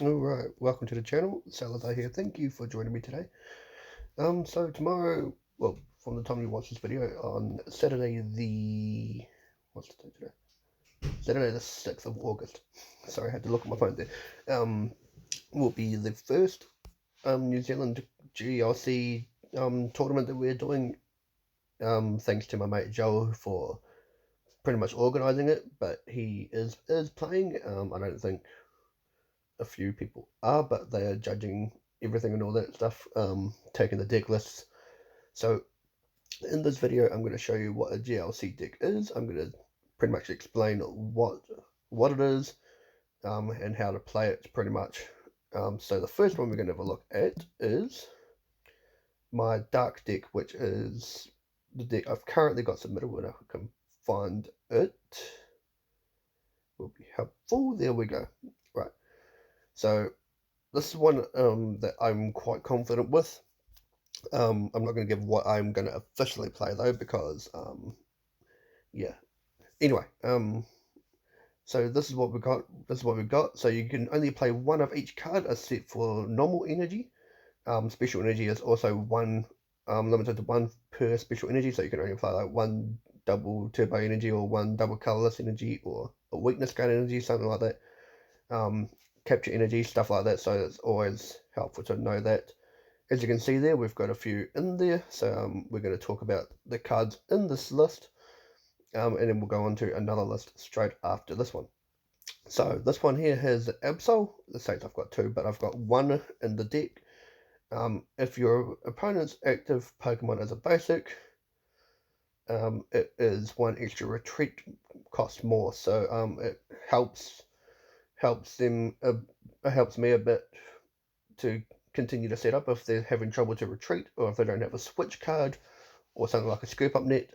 Alright, welcome to the channel. Salazar here. Thank you for joining me today. So tomorrow, well, from the time you watch this video, on Saturday the... what's the date today? Saturday the 6th of August. Sorry, I had to look at my phone there. Will be the first New Zealand GLC tournament that we're doing. Thanks to my mate Joe for pretty much organising it, but he is playing. I don't think a few people are, but they are judging everything and all that stuff, taking the deck lists. So in this video, I'm going to show you what a GLC deck is. I'm going to pretty much explain what it is, and how to play it pretty much. So the first one we're going to have a look at is my dark deck, which is the deck I've currently got submitted. When I can find it, will be helpful. There we go. Right. So this is one that I'm quite confident with. I'm not going to give what I'm going to officially play though, because yeah. Anyway, so this is what we got. So you can only play one of each card, except for normal energy. Special energy is also one, limited to one per special energy, so you can only play like one double turbo energy, or one double colorless energy, or a weakness gain energy, something like that. Capture energy, stuff like that. So it's always helpful to know that. As you can see there, we've got a few in there. So we're going to talk about the cards in this list, and then we'll go on to another list straight after this one. So this one here has Absol. This says I've got two, but I've got one in the deck. If your opponent's active Pokemon is a basic, it is one extra retreat cost more. So it helps them. It helps me a bit to continue to set up if they're having trouble to retreat, or if they don't have a switch card or something like a scoop up net.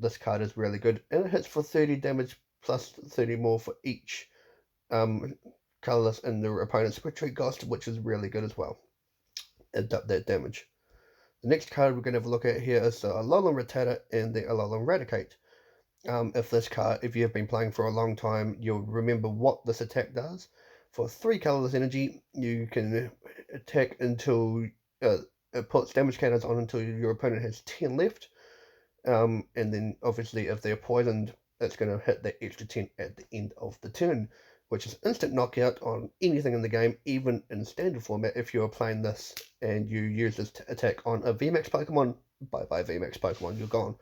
This card is really good, and it hits for 30 damage plus 30 more for each colorless in the opponent's retreat cost, which is really good as well. Add up that damage. The next card we're going to have a look at here is the Alolan Rattata and the Alolan Raticate. If you have been playing for a long time, you'll remember what this attack does. For 3 colorless energy, you can attack until it puts damage counters on until your opponent has 10 left. And then obviously if they're poisoned, it's going to hit that extra 10 at the end of the turn, which is instant knockout on anything in the game, even in standard format. If you are playing this and you use this attack on a VMAX Pokemon, bye-bye VMAX Pokemon, you're gone.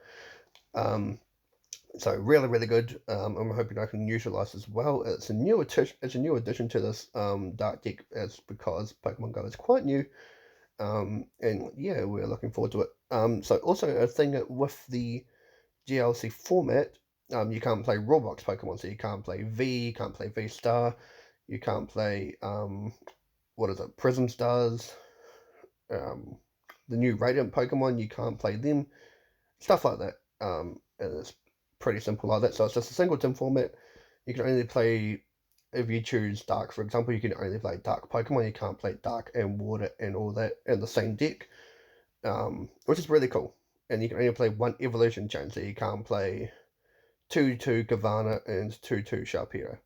So really, really good. I'm hoping I can utilize as well. It's a new addition to this dark deck, as because Pokemon Go is quite new. And yeah, we're looking forward to it. So also a thing with the GLC format, you can't play Roblox Pokemon, so you can't play V, you can't play V Star, you can't play what is it, Prism Stars, the new Radiant Pokemon, you can't play them, stuff like that. And it's pretty simple like that. So it's just a singleton format. You can only play, if you choose Dark, for example, you can only play Dark Pokemon. You can't play Dark and Water and all that in the same deck, which is really cool. And you can only play one evolution chain, so you can't play 2-2 Gavanna and 2-2 Sharpedo,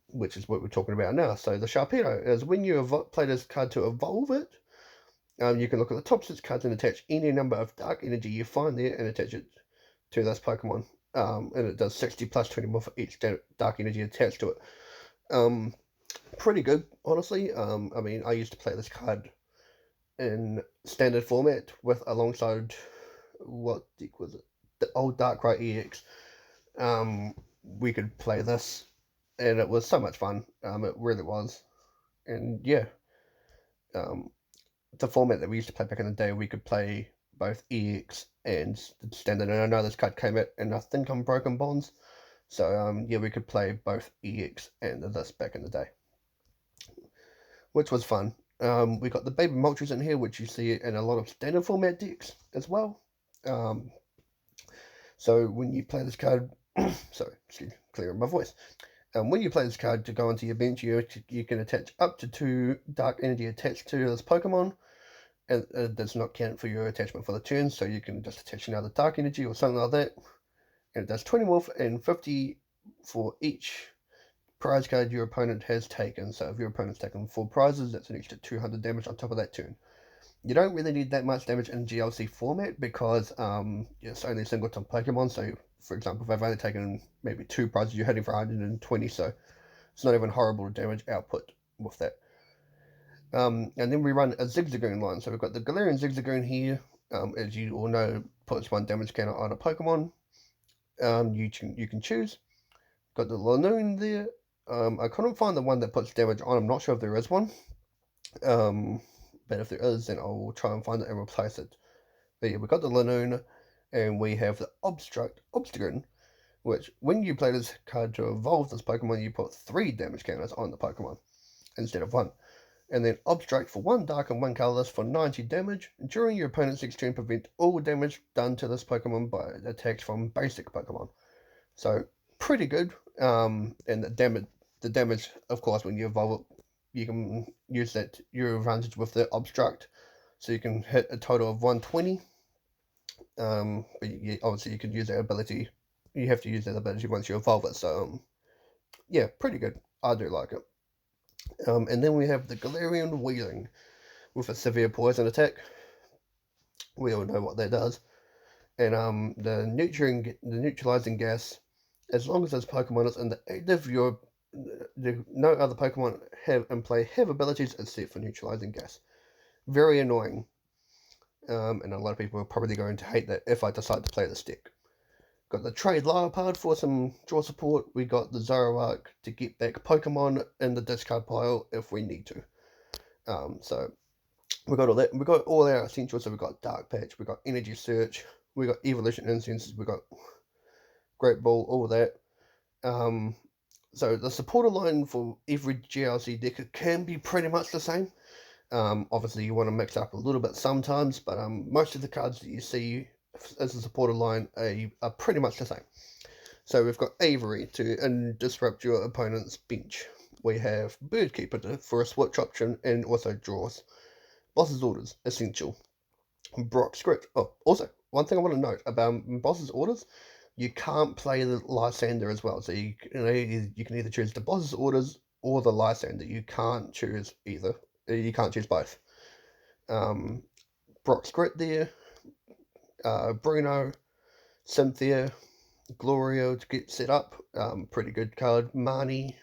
which is what we're talking about now. So the Sharpedo is when you play this card to evolve it, you can look at the top 6 cards and attach any number of dark energy you find there and attach it to this Pokemon. And it does 60 plus 20 more for each dark energy attached to it. Pretty good, honestly. I mean, I used to play this card in standard format alongside, what deck was it? The old Darkrai EX. We could play this, and it was so much fun. It really was. And yeah, the format that we used to play back in the day, we could play both EX and standard. And I know this card came out, and I think on Broken Bonds. So yeah, we could play both EX and this back in the day, which was fun. We got the Baby Moltres in here, which you see in a lot of standard format decks as well. So when you play this card, sorry, clearing my voice. When you play this card to go onto your bench, you can attach up to 2 dark energy attached to this Pokemon, and it does not count for your attachment for the turn, so you can just attach another dark energy or something like that, and it does 20 more and 50 for each prize card your opponent has taken. So if your opponent's taken 4 prizes, that's an extra 200 damage on top of that turn. You don't really need that much damage in GLC format because it's only singleton Pokemon. So, for example, if I've only taken maybe 2 prizes, you're hitting for 120, so it's not even horrible damage output with that. And then we run a Zigzagoon line. So we've got the Galarian Zigzagoon here. As you all know, puts 1 damage counter on a Pokemon. You can choose. Got the Lanoon there. I couldn't find the one that puts damage on. I'm not sure if there is one. But if there is, then I'll try and find it and replace it. But yeah, we've got the Lanoon, and we have the Obstagoon, which when you play this card to evolve this Pokemon, you put 3 damage counters on the Pokemon instead of 1. And then Obstruct for 1 dark and 1 colorless for 90 damage. During your opponent's next turn, prevent all damage done to this Pokemon by attacks from basic Pokemon. So pretty good. And the damage, of course, when you evolve it, you can use that your advantage with the Obstruct, so you can hit a total of 120. But obviously you can use that ability. You have to use that ability once you evolve it. So yeah, pretty good. I do like it. And then we have the Galarian Wheeling with a severe poison attack. We all know what that does. And the neutralizing gas, as long as this Pokemon is in the active, no other Pokemon in play have abilities except for neutralizing gas. Very annoying. And a lot of people are probably going to hate that if I decide to play this deck. Got the Trade Liepard for some draw support. We got the Zoroark to get back Pokemon in the discard pile if we need to. So we got all that. We got all our essentials. So we got Dark Patch, we got Energy Search, we got Evolution Incenses, we got Great Ball, all that. So the supporter line for every GLC deck can be pretty much the same. Obviously you want to mix up a little bit sometimes, but most of the cards that you see as a supporter line are pretty much the same. So we've got Avery to disrupt your opponent's bench. We have Birdkeeper for a switch option and also draws. Boss's Orders, essential. Brock Script. Oh, also, one thing I want to note about Boss's Orders, you can't play the Lysander as well. So you can either choose the Boss's Orders or the Lysander. You can't choose either. You can't choose both. Brock Script there. Bruno, Cynthia, Gloria to get set up. Pretty good card. Marnie.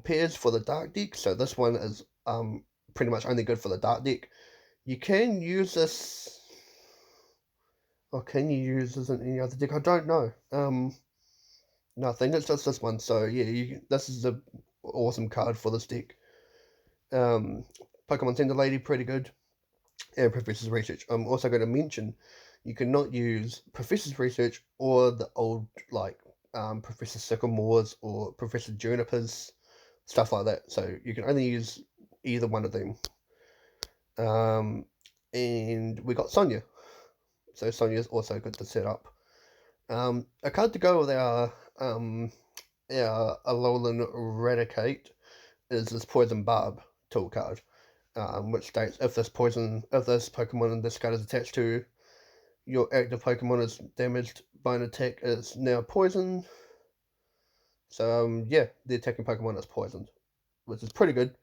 Pairs for the Dark deck. So this one is pretty much only good for the Dark deck. You can use this. Or can you use this in any other deck? I don't know. No, I think it's just this one. So yeah, this is an awesome card for this deck. Pokemon Tender Lady, pretty good. And Professor's Research. I'm also going to mention you cannot use Professor's Research or the old Professor Sycamore's or Professor Juniper's, stuff like that. So you can only use either one of them. And we got Sonia. So Sonia is also good to set up. A card to go with our Alolan Eradicate is this Poison Barb tool card, which states if this Pokemon in this card is attached to your active Pokemon is damaged by an attack, it's now poisoned. So yeah, the attacking Pokemon is poisoned, which is pretty good.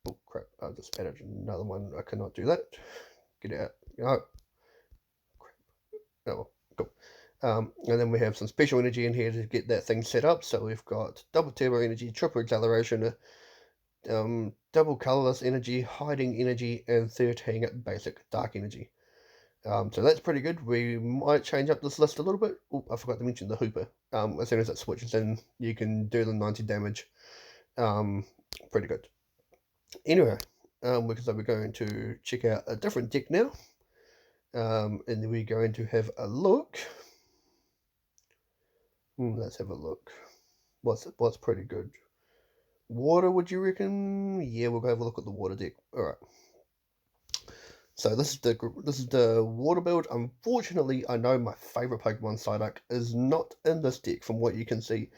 Oh crap, I just added another one. I cannot do that. Get out. Oh, crap. Oh, cool. And then we have some special energy in here to get that thing set up. So we've got double turbo energy, triple acceleration, double colorless energy, hiding energy, and 13 basic dark energy. So that's pretty good. We might change up this list a little bit. Oh, I forgot to mention the Hooper. As soon as it switches in, you can do the 90 damage. Pretty good. Anyway, we're going to check out a different deck now. And then we're going to have a look. Let's have a look. What's pretty good? Water, would you reckon? Yeah, we'll go have a look at the water deck. Alright. So this is the water build. Unfortunately, I know my favorite Pokemon Psyduck is not in this deck from what you can see.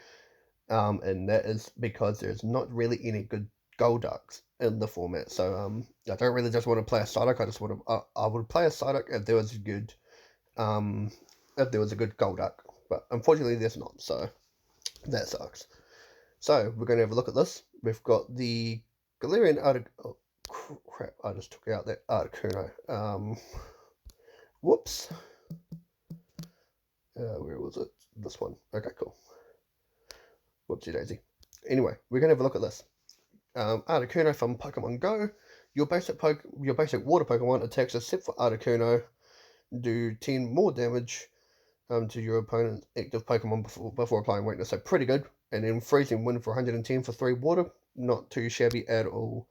And that is because there's not really any good Golducks in the format. So I don't really just want to play a Psyduck. I would play a Psyduck if there was a good Golduck. But unfortunately there's not, so that sucks. So we're going to have a look at this. We've got the Galarian oh crap, I just took out that Articuno. Whoops. Where was it? This one. Okay, cool. Whoopsie daisy. Anyway, we're going to have a look at this. Articuno from Pokemon Go. Your basic water Pokemon attacks except for Articuno do 10 more damage to your opponent's active Pokemon before applying weakness. So pretty good. And then Freezing Wind for 110 for 3 water. Not too shabby at all.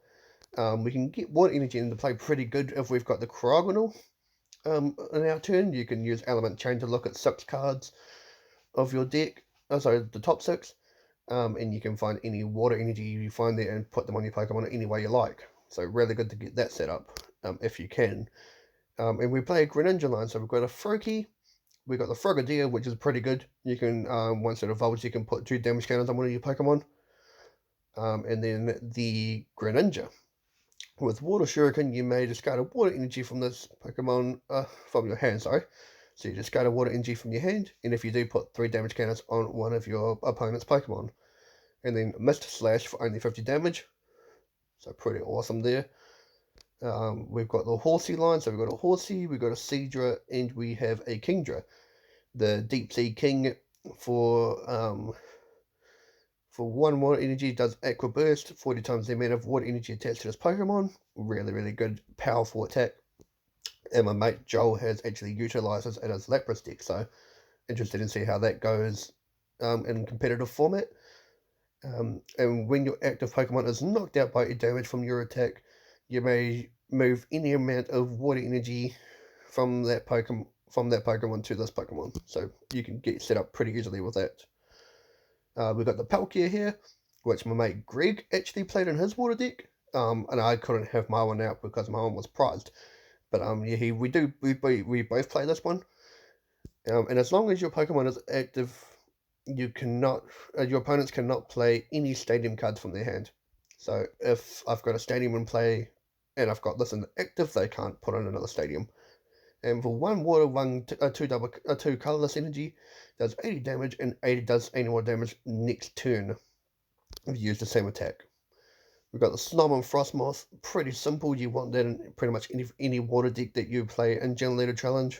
We can get water energy into play pretty good if we've got the Cryogonal in our turn. You can use Element Chain to look at 6 cards of your deck. Oh, sorry, the top 6. And you can find any water energy you find there and put them on your Pokemon any way you like. So really good to get that set up, if you can. And we play a Greninja line, so we've got a Froakie, we've got the Frogadier, which is pretty good. You can, once it evolves, you can put 2 damage counters on one of your Pokemon. And then the Greninja. With Water Shuriken, you may discard a water energy from this Pokemon, from your hand, sorry. So you discard a water energy from your hand, and if you do, put 3 damage counters on one of your opponent's Pokemon. And then Mist Slash for only 50 damage. So pretty awesome there. We've got the Horsey line, so we've got a Horsey, we've got a Seadra, and we have a Kingdra. The Deep Sea King for 1 water energy does Aqua Burst, 40 times the amount of water energy attached to this Pokemon. Really, really good, powerful attack. And my mate Joel has actually utilised this in his Lapras deck, so interested in see how that goes in competitive format. And when your active Pokemon is knocked out by a damage from your attack, you may move any amount of water energy from that Pokemon to this Pokemon. So you can get set up pretty easily with that. We've got the Palkia here, which my mate Greg actually played in his water deck. And I couldn't have my one out because my one was prized. But yeah, we both play this one. And as long as your Pokemon is active, you cannot, your opponents cannot play any stadium cards from their hand. So if I've got a stadium in play and I've got this in active, they can't put in another stadium. And for 1 water, 2 colorless energy does 80 damage, and 80 does 80 more damage next turn if you use the same attack. We've got the Snom and Frostmoth, pretty simple. You want that in pretty much any water deck that you play in Generator Challenge.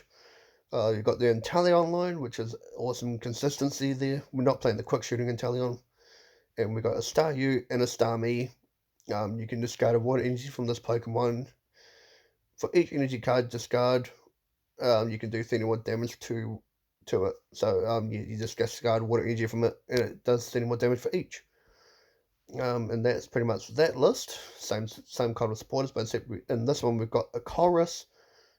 You've got the Inteleon line, which is awesome consistency there. We're not playing the quick shooting Inteleon. And we've got a Staryu and a Starmie. You can discard a water energy from this Pokemon. For each energy card discard, you can do 31 damage to it. So you just discard water energy from it, and it does 31 damage for each. And that's pretty much that list. Same kind of supporters, but except in this one we've got a Chorus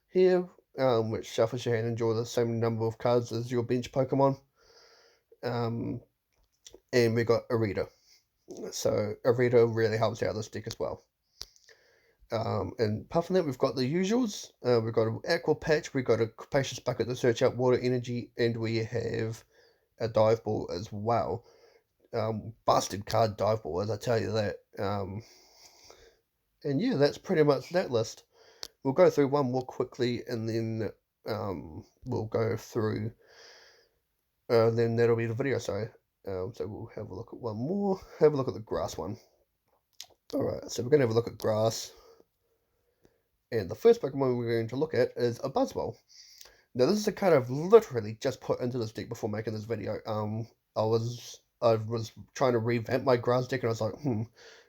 here, which shuffles your hand and draw the same number of cards as your bench Pokemon. And we got Arita. So Arita really helps out this deck as well. And apart from that, we've got the usuals. We've got an Aqua Patch, we've got a Capacious Bucket to search out water energy, and we have a Dive Ball as well. Busted card Dive Ball, as I tell you that. And yeah, that's pretty much that list. We'll go through one more quickly, and then we'll go through, then that'll be the video, sorry. So we'll have a look at one more. Have a look at the grass one. Alright, so we're going to have a look at grass. And the first Pokemon we're going to look at is a Buzzwole. Now this is a card I've literally just put into this deck before making this video. I was trying to revamp my grass deck, and I was like,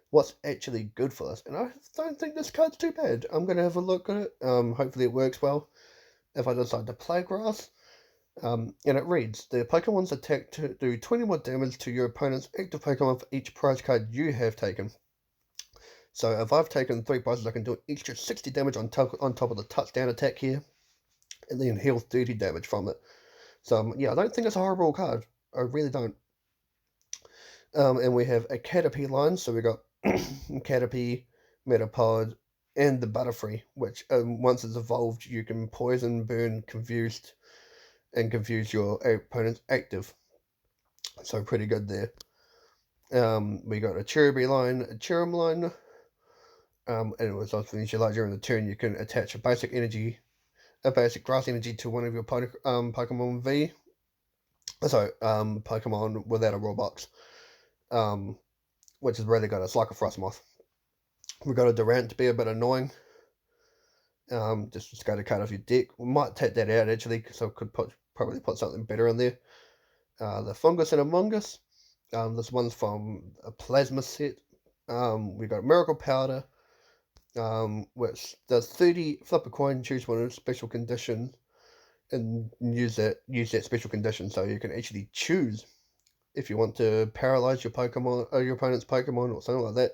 what's actually good for this? And I don't think this card's too bad. I'm going to have a look at it. Hopefully it works well if I decide to play grass. And it reads, the Pokemon's attack to do 20 more damage to your opponent's active Pokemon for each prize card you have taken. So if I've taken 3 prizes, I can do an extra 60 damage on top of the touchdown attack here, and then heal 30 damage from it. So yeah, I don't think it's a horrible card. I really don't. And we have a Caterpie line, so we got Caterpie, Metapod, and the Butterfree, which once it's evolved, you can poison, burn, confuse your opponent's active. So pretty good there. We got a Cherubi line, a Cherum line, and it was also initialized during the turn. You can attach a basic grass energy to one of your Pokemon V. Sorry, Pokemon without a raw box. which is really good. It's like a Frostmoth. We've got a Durant to be a bit annoying. Just go to card off your deck. We might take that out actually, so I could probably put something better in there. The Fungus and Among Us. This one's from a Plasma set. We've got Miracle Powder, which does 30, flip a coin, choose one of special condition, and use that special condition, so you can actually choose if you want to paralyze your Pokemon or your opponent's Pokemon or something like that.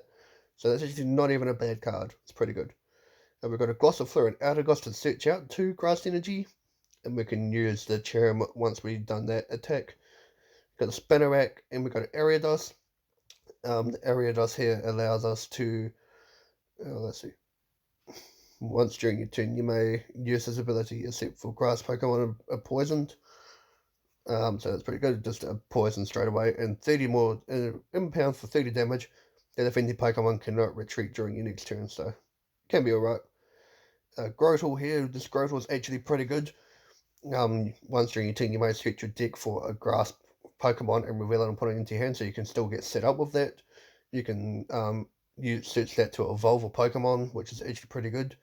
So that's actually not even a bad card. It's pretty good. And we've got a Glossifleur and Outer Gloss to search out 2 Grass Energy, and we can use the Cherrim once we've done that attack. We've got the Spinarak, and we've got an Ariados. The Ariados here allows us to, let's see, once during your turn you may use this ability except for grass Pokemon are poisoned. So that's pretty good, just a poison straight away, and 30 more impound for 30 damage. That if any Pokemon cannot retreat during your next turn, so can be alright. Grotle here, this Grotle is actually pretty good. Once during your turn, you may search your deck for a grass Pokemon and reveal it and put it into your hand, so you can still get set up with that. You can search that to evolve a Pokemon, which is actually pretty good.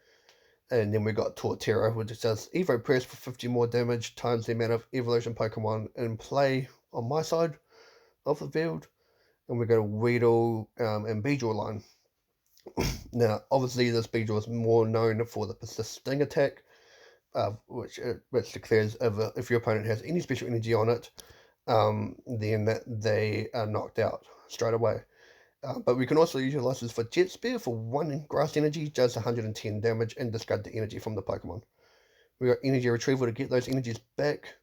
And then we got Torterra, which does Evo Press for 50 more damage times the amount of evolution Pokemon in play on my side of the field. And we got a Weedle and Beedrill line. Now, obviously, this Beedrill is more known for the Persist Sting attack, which declares if your opponent has any special energy on it, then that they are knocked out straight away. But we can also utilize this for Jet Spear for 1 grass energy, does 110 damage, and discard the energy from the Pokemon. We got Energy Retrieval to get those energies back,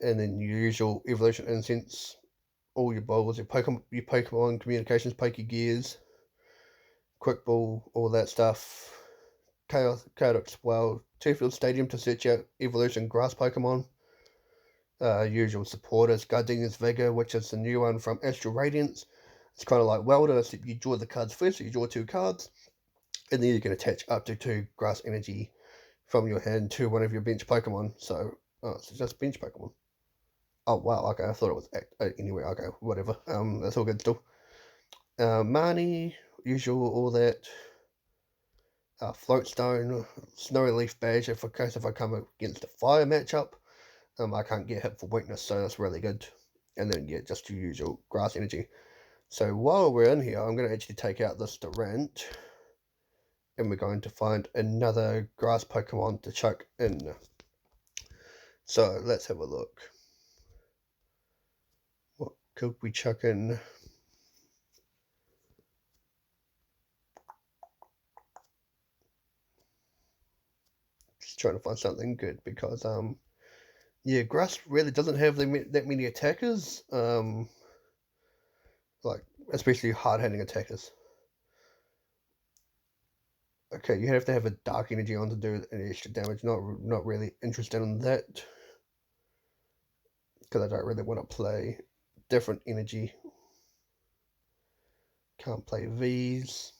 and then your usual Evolution Incense, all your bowls, your Pokemon Communications, Pokegears, Quick Ball, all that stuff. Chaotic Swell, Turffield Stadium to search out Evolution Grass Pokemon. Usual supporters, Gardenia's Vigor, which is the new one from Astral Radiance. It's kind of like Welder, except you draw the cards first, so you draw 2 cards, and then you can attach up to 2 grass energy from your hand to one of your bench Pokemon. So, it's just bench Pokemon. Oh, wow, okay, I thought it was anyway, okay, whatever. That's all good still. Marnie, usual, all that. Floatstone, Snowy Leaf Badge, in case if I come against a fire matchup, I can't get hit for weakness, so that's really good. And then, yeah, just your usual grass energy. So while we're in here, I'm going to actually take out this Durant, and we're going to find another grass Pokemon to chuck in. So let's have a look. What could we chuck in? Just trying to find something good, because yeah, grass really doesn't have that many attackers. Like, especially hard-hitting attackers. Okay, you have to have a dark energy on to do any extra damage. Not really interested in that, because I don't really want to play different energy. Can't play V's.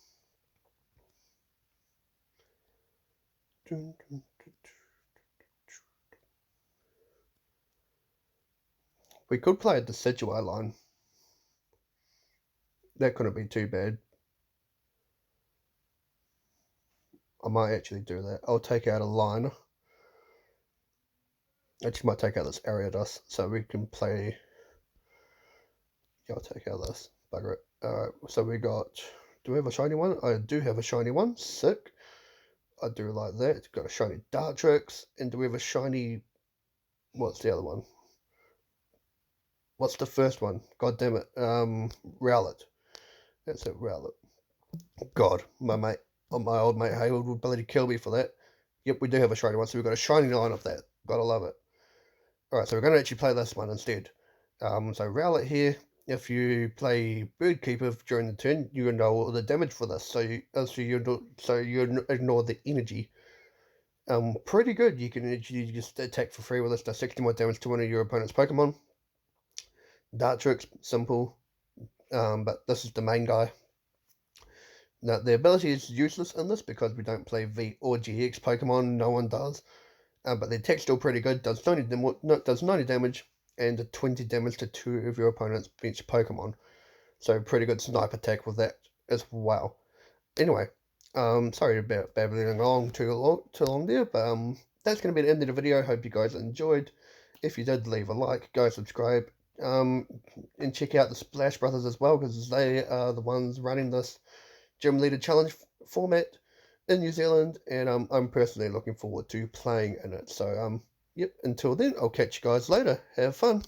We could play a Decidueye line. That couldn't be too bad. I might actually do that. I'll take out a line. Actually, might take out this Ariados, so we can play. Yeah, I'll take out this. Bugger it. Alright, so we got. Do we have a shiny one? I do have a shiny one. Sick. I do like that. Got a shiny Dartrix. And do we have a shiny. What's the other one? What's the first one? God damn it. Rowlet. That's it, Rowlet. God, my old mate Hayward would bloody kill me for that. Yep, we do have a shiny one, so we've got a shiny line of that. Gotta love it. Alright, so we're going to actually play this one instead. So Rowlet here, if you play Birdkeeper during the turn, you know all the damage for this, so you ignore the energy. Pretty good. You can actually just attack for free with this, does 60 more damage to one of your opponent's Pokemon. Dartrix, simple, but this is the main guy. Now, the ability is useless in this because we don't play V or GX Pokemon, no one does. But the attack's still pretty good, does 90 damage and 20 damage to 2 of your opponent's bench Pokemon. So pretty good sniper tech with that as well. Anyway, sorry about babbling along too long there, but that's going to be the end of the video. Hope you guys enjoyed. If you did, leave a like, go subscribe, and check out the Splash Brothers as well, because they are the ones running this Gym Leader Challenge format in New Zealand, and I'm personally looking forward to playing in it. So yep, until then, I'll catch you guys later. Have fun.